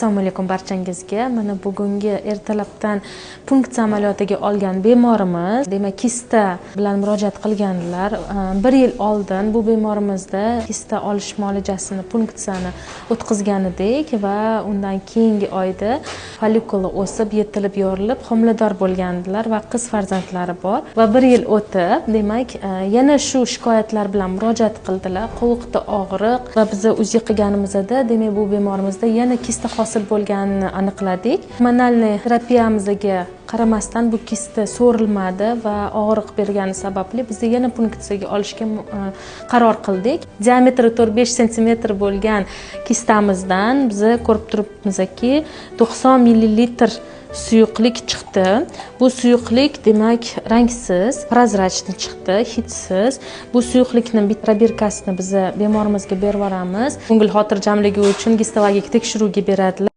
Assalomu alaykum barchangizga. Mana bugungi ertalabdan punktsiya amaliyotiga olgan bemorimiz, demak kista bilan murojaat qilganlar. 1 yil oldin bu bemorimizda kista olish muolajasini, punksiyani o'tkazgan edik va undan keyingi oyda follikuli o'sib, yetilib, yorilib, homilador bo'lgandilar va qiz farzandlari bor. Va 1 yil o'tib, demak, yana shu shikoyatlar bilan murojaat qildilar. Qo'liqda og'riq va biz uzi qilganimizda, demak, bu bemorimizda yana kista hosil bo'lganini aniqladik. Hormonal terapiyamizga qaramasdan bu kista so'rilmadi va og'riq bergani sababli biz yana punksiyaga olishga qaror qildik. Diametri 4-5 sm bo'lgan kistamizdan biz ko'rib turibmizki 90 ml suyuqlik chiqdi. Bu suyuqlik demak rangsiz, prozrachniy chiqdi, hidsiz. Bu suyuqlikning probirkasini biz bemorimizga berib yuboramiz. Ko'ngil xotirjamligi uchun gistovologik tekshiruvga beradilar.